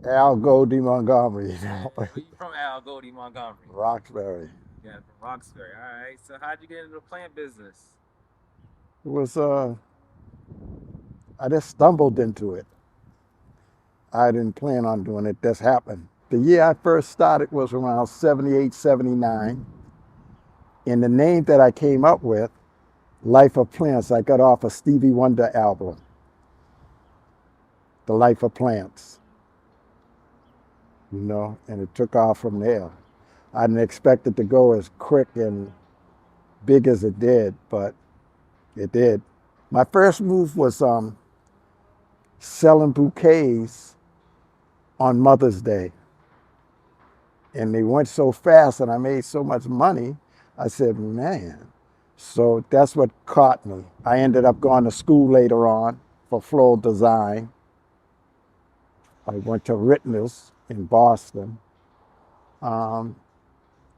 Al Goldie Montgomery, you Yeah. know, Where you from, Al Goldie Montgomery? Roxbury. Yeah, from Roxbury. All right. So how'd you get into the plant business? It was I just stumbled into it. I didn't plan on doing it. This happened. The year I first started was around 78, 79. And the name that I came up with, Life of Plants, I got off a Stevie Wonder album, The Life of Plants, and it took off from there. I didn't expect it to go as quick and big as it did, but it did. My first move was selling bouquets on Mother's Day. And they went so fast and I made so much money. I said, man. So that's what caught me. I ended up going to school later on for floral design. I went to Rittenhouse in Boston. Um,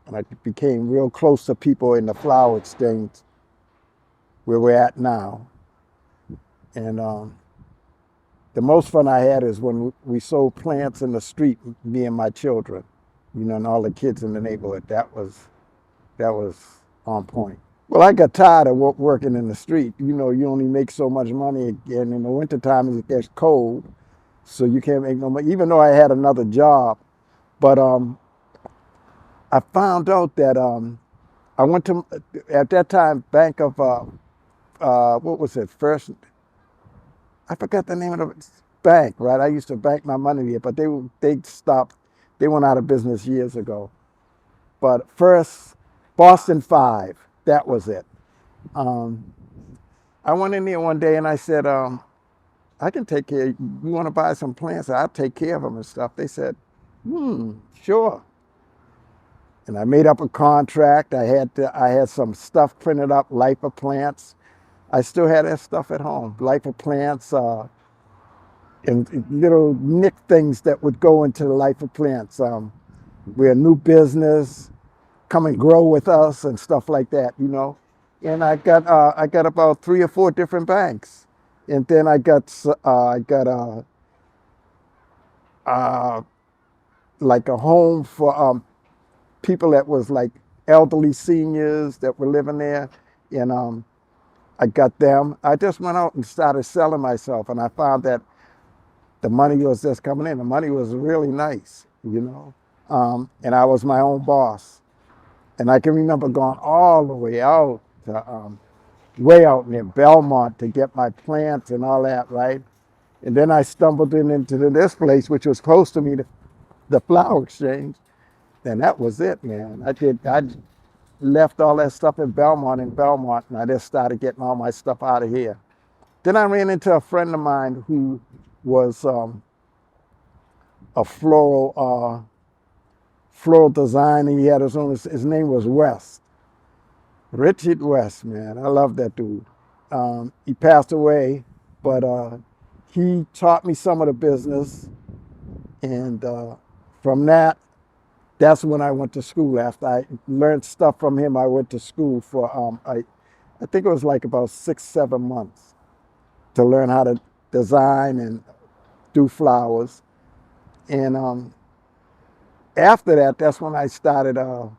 and I became real close to people in the flower exchange where we're at now. And the most fun I had is when we sold plants in the street, me and my children, and all the kids in the neighborhood. That was on point. Well, I got tired of working in the street. You only make so much money, and in the wintertime it gets cold, so you can't make no money. Even though I had another job, but I found out that I went to at that time Bank of what was it first? I forgot the name of the bank. Right, I used to bank my money here, but they stopped. They went out of business years ago. But first, Boston Five, that was it. Um, I went in there one day and I said, I can take care. You want to buy some plants? I'll take care of them and stuff. They said, sure. And I made up a contract. I had some stuff printed up, Life of Plants. I still had that stuff at home, Life of Plants, and little nick things that would go into the Life of Plants. We're a new business, come and grow with us and stuff like that. And I got about 3 or 4 different banks, and then I got uh, like a home for people that was like elderly seniors that were living there, and I got them. I just went out and started selling myself, and I found that the money was just coming in. The money was really nice. And I was my own boss. And I can remember going all the way out to way out near Belmont to get my plants and all that, right? And then I stumbled into this place, which was close to me, the flower exchange. And that was it, man. I left all that stuff in Belmont, and I just started getting all my stuff out of here. Then I ran into a friend of mine who was a floral designer. He had his name was West. Richard West, man. I love that dude. He passed away, but he taught me some of the business. And from that's when I went to school. After I learned stuff from him, I went to school for, I think it was like about 6, 7 months to learn how to design and do flowers. And after that, that's when I started. I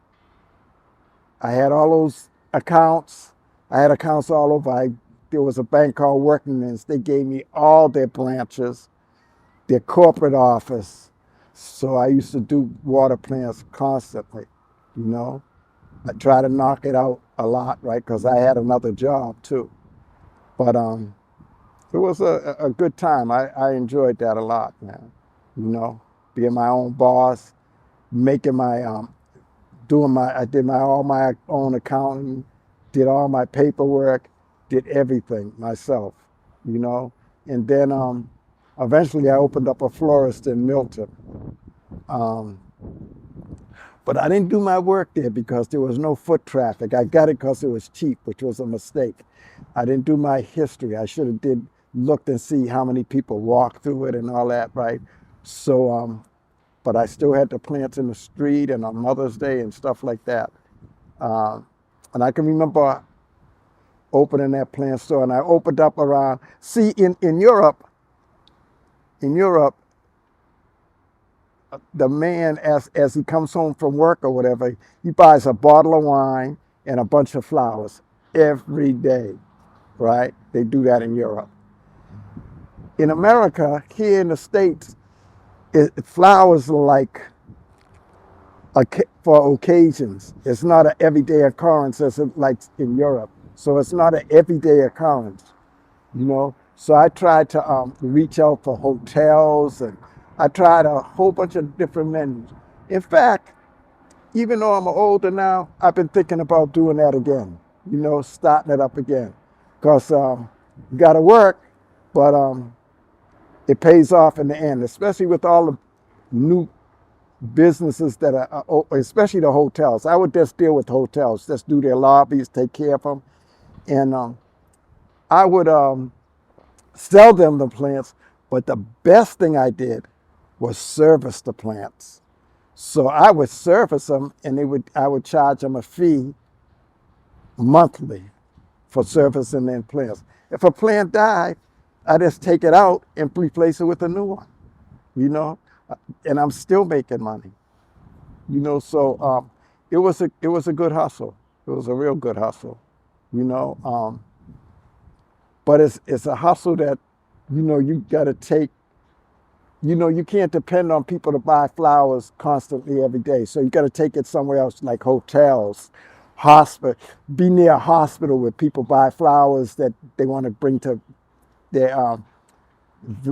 had all those accounts. I had accounts all over. There was a bank called Workingmen's. They gave me all their branches, their corporate office. So I used to do water plants constantly. You know, I try to knock it out a lot, right? Because I had another job too. But it was a good time. I enjoyed that a lot, man. You know, being my own boss, making my I did all my own accounting, did all my paperwork, did everything myself, you know. And then eventually I opened up a florist in Milton. Um, but I didn't do my work there because there was no foot traffic. I got it because it was cheap, which was a mistake. I didn't do my history. I should have did looked and see how many people walked through it and all that, right? So but I still had the plants in the street and on Mother's Day and stuff like that. Uh, and I can remember opening that plant store, and I opened up around. See, in Europe, the man, as he comes home from work or whatever, he buys a bottle of wine and a bunch of flowers every day, right? They do that in Europe. In America, here in the States, flowers are like for occasions. It's not an everyday occurrence as like in Europe. So it's not an everyday occurrence, you know. So I tried to reach out for hotels, and I tried a whole bunch of different menus. In fact, even though I'm older now, I've been thinking about doing that again, you know, starting it up again. Because you got to work, but it pays off in the end, especially with all the new businesses that are, especially the hotels. I would just deal with hotels, just do their lobbies, take care of them. And I would sell them the plants, but the best thing I did was service the plants. So I would service them, and I would charge them a fee monthly for servicing their plants. If a plant died, I just take it out and replace it with a new one, you know, and I'm still making money, you know. So it was a good hustle. It was a real good hustle, you know. But it's a hustle that, you know, you got to take. You know, you can't depend on people to buy flowers constantly every day. So you got to take it somewhere else, like hotels, hospital. Be near a hospital where people buy flowers that they want to bring to their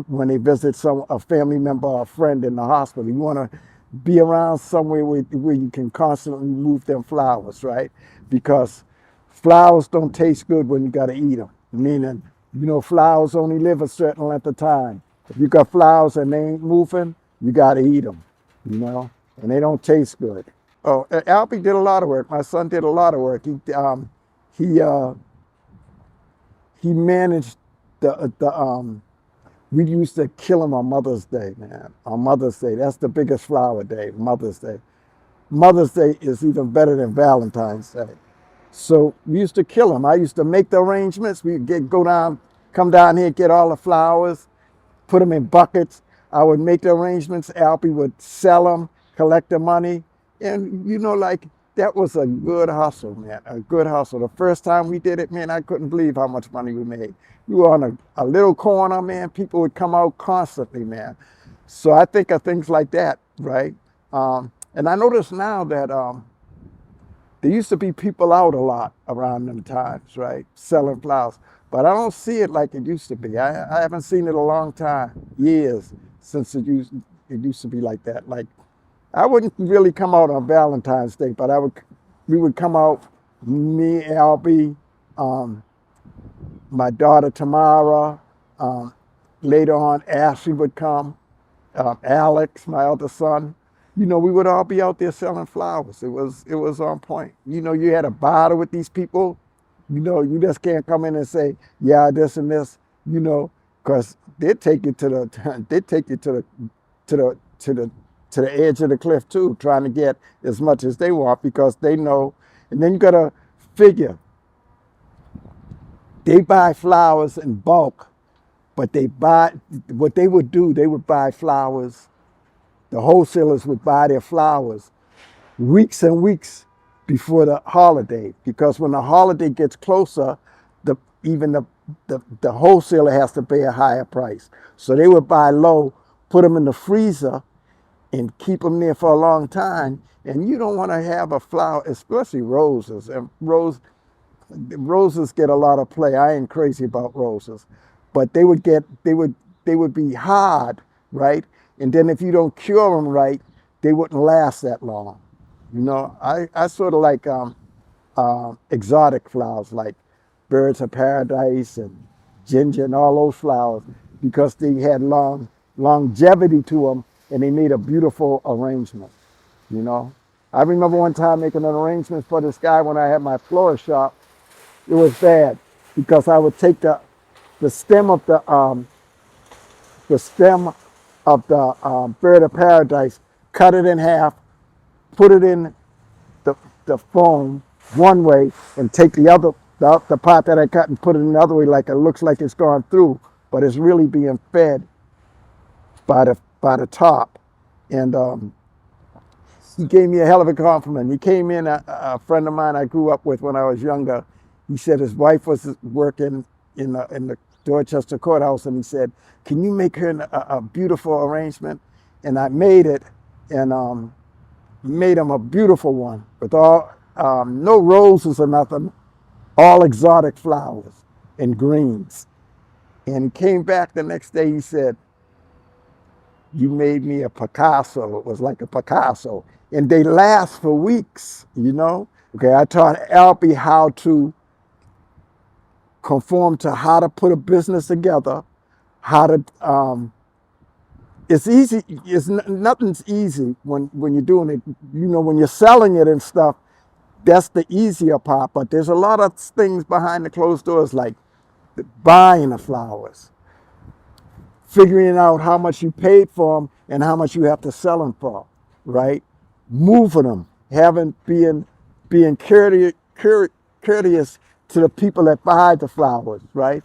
when they visit a family member or a friend in the hospital. You want to be around somewhere where you can constantly move them flowers, right? Because flowers don't taste good when you got to eat them. Meaning, you know, flowers only live a certain length of time. If you got flowers and they ain't moving, you got to eat them, you know, and they don't taste good. Oh, Albie did a lot of work. My son did a lot of work. He managed we used to kill him on Mother's Day, man. On Mother's Day, that's the biggest flower day, Mother's Day. Mother's Day is even better than Valentine's Day. So we used to kill him. I used to make the arrangements. We'd come down here, get all the flowers, put them in buckets. I would make the arrangements. Albie would sell them, collect the money. And, you know, like, that was a good hustle, man, a good hustle. The first time we did it, man, I couldn't believe how much money we made. We were on a little corner, man. People would come out constantly, man. So I think of things like that, right? And I notice now that there used to be people out a lot around them times, right, selling flowers. But I don't see it like it used to be. I haven't seen it a long time, years, since it used to be like that. Like, I wouldn't really come out on Valentine's Day, but we would come out, me, Albie, my daughter Tamara, later on Ashley would come, Alex, my other son. You know, we would all be out there selling flowers. It was on point. You know, you had a barter with these people. You know, you just can't come in and say, yeah, this and this, you know, because they'd take you to the edge of the cliff too, trying to get as much as they want because they know. And then you got to figure, they buy flowers in bulk, but what they would do, they would buy flowers. The wholesalers would buy their flowers weeks and weeks before the holiday, because when the holiday gets closer, even the wholesaler has to pay a higher price. So they would buy low, put them in the freezer, and keep them there for a long time. And you don't want to have a flower, especially roses. And roses get a lot of play. I ain't crazy about roses, but they would be hard, right? And then if you don't cure them right, they wouldn't last that long. You know, I sort of like exotic flowers like birds of paradise and ginger and all those flowers, because they had longevity to them, and they made a beautiful arrangement, you know. I remember one time making an arrangement for this guy when I had my florist shop. It was bad because I would take the stem of the bird of paradise, cut it in half, put it in the foam one way, and take the part that I cut and put it in the other way, like it looks like it's gone through, but it's really being fed by the top. And he gave me a hell of a compliment. He came in, a friend of mine I grew up with when I was younger. He said his wife was working in the Dorchester courthouse, and he said, "Can you make her a beautiful arrangement?" And I made it, and made him a beautiful one with all no roses or nothing, all exotic flowers and greens. And he came back the next day. He said, "You made me a Picasso." It was like a Picasso. And they last for weeks, you know? Okay, I taught Albie how to conform to how to put a business together, how to, it's easy, nothing's easy when you're doing it. You know, when you're selling it and stuff, that's the easier part. But there's a lot of things behind the closed doors, like buying the flowers, figuring out how much you paid for them and how much you have to sell them for, right? Moving them, being courteous to the people that buy the flowers, right?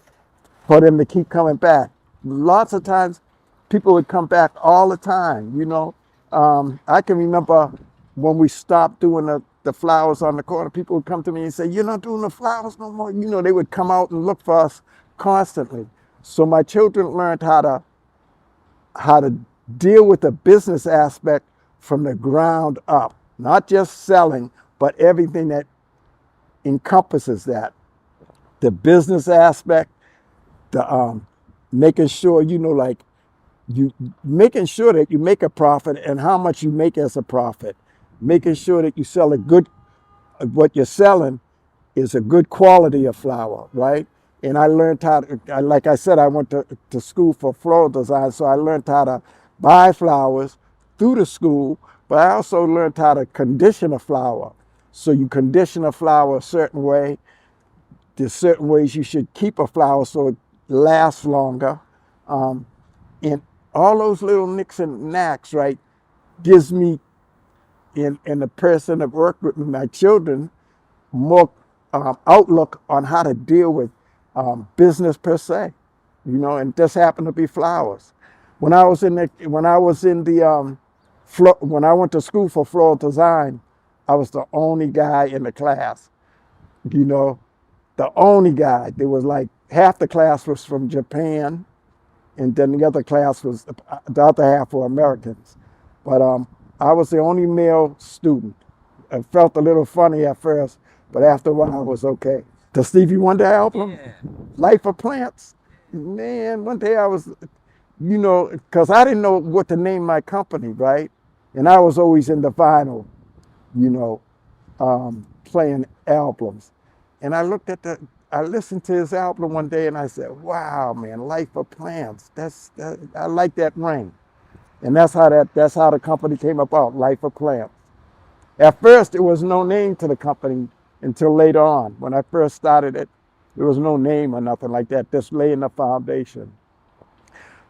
For them to keep coming back. Lots of times, people would come back all the time, you know. I can remember when we stopped doing the flowers on the corner, people would come to me and say, "You're not doing the flowers no more." You know, they would come out and look for us constantly. So my children learned how to deal with the business aspect from the ground up, not just selling, but everything that encompasses that. The business aspect, the making sure, you know, like you making sure that you make a profit and how much you make as a profit, making sure that you sell a good, what you're selling is a good quality of flower, right? And I learned how to, like I said, I went to school for floral design, so I learned how to buy flowers through the school, but I also learned how to condition a flower. So you condition a flower a certain way. There's certain ways you should keep a flower so it lasts longer. And all those little nicks and knacks, right, gives me, and the person that worked with me, my children, more outlook on how to deal with business per se, you know, and this happened to be flowers. When I was in the, when I went to school for floral design, I was the only guy in the class, you know, the only guy. There was like half the class was from Japan, and then the other class was, the other half were Americans. But I was the only male student. It felt a little funny at first, but after a while it was okay. The Stevie Wonder album, Yeah. Life of Plants. Man, one day I was, you know, because I didn't know what to name my company, right? And I was always in the vinyl, you know, playing albums. And I listened to his album one day and I said, "Wow, man, Life of Plants. I like that ring." And that's how the company came about, Life of Plants. At first, there was no name to the company until later on. When I first started it, there was no name or nothing like that, just laying the foundation.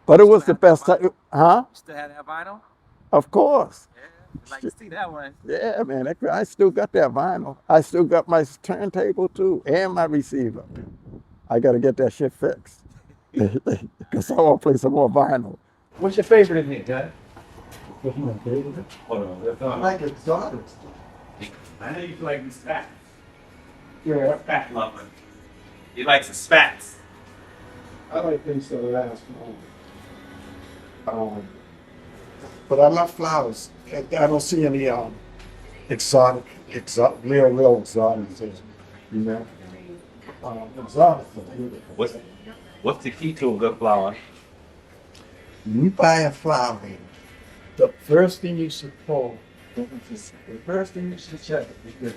But it was the best time, huh? You still have that vinyl? Of course. Yeah, I'd like to see that one. Yeah, man, I still got that vinyl. I still got my turntable too, and my receiver. I got to get that shit fixed. Because I want to play some more vinyl. What's your favorite in here, Dad? What's my favorite? Hold on, that's I not. like it started. I know you like the spats. Yeah, What spat lover? He likes the spats. I like things that last long. But I love flowers. I don't see any exotic, real exotic things, you know. Exotic are beautiful. What's the key to a good flower? When you buy a flower, the first thing you should pull, the first thing you should check is this.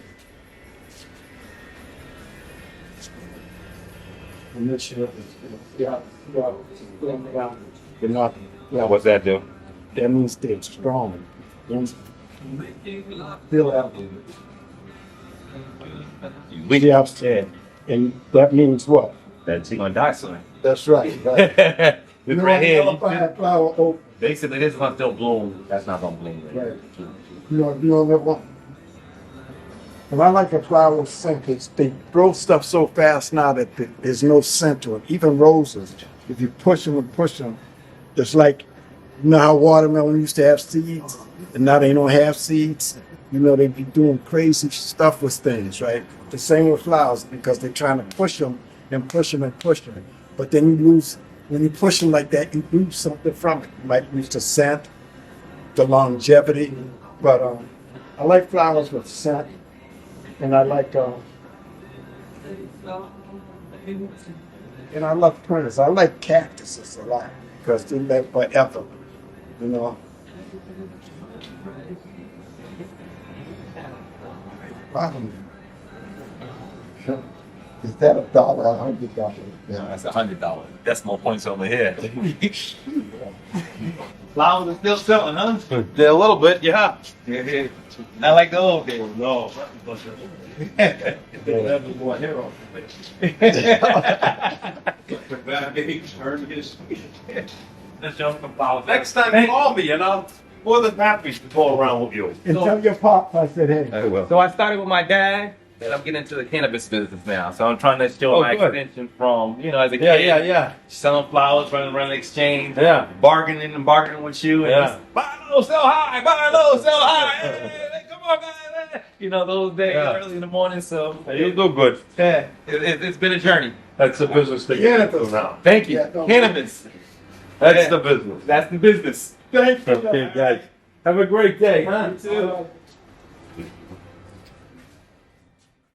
And this shit is, they're not, What's that do? that means they're strong. Feel that. We Upstairs. And that means what? That's gonna die soon. That's right. Right. This You right here. don't buy a flower open. Basically, this one's still bloom. That's not gonna bloom. Right. You don't ever want. And I like a flower with scent. They grow stuff so fast now that there's no scent to it. Even roses, if you push them and push them, it's like You know how watermelon used to have seeds, and now they don't have seeds? You know, they be doing crazy stuff with things, right? The same with flowers, because they're trying to push them and push them and push them. But then you lose, when you push them like that, you lose something from it. You might lose the scent, the longevity. But I like flowers with scent, and I like, and I love plants. I like cactuses a lot because they live forever, you know. Bottom. Is that $1 or $100? Yeah, that's $100. That's more points over here. Flowers are still selling, huh? Yeah, a little bit, yeah. Not like the old days. No. More hero. Next time, call me, and I'm more than happy to go around with you. And tell your pops I said, hey. I will. So I started with my dad, and I'm getting into the cannabis business now. So I'm trying to show my good. extension from, as a kid. Yeah. Selling flowers, running around the exchange, Yeah. bargaining with you, and Yeah. just, buy low, sell high, buy low, sell high. Hey, come on, guys. Those days early in the morning. So You do good. yeah, it's been a journey. That's the business that Yeah, you do now. Thank you. Yeah, don't- Cannabis. That's Yeah. the business. That's the business. Thank you. Okay, guys. Have a great day. You too.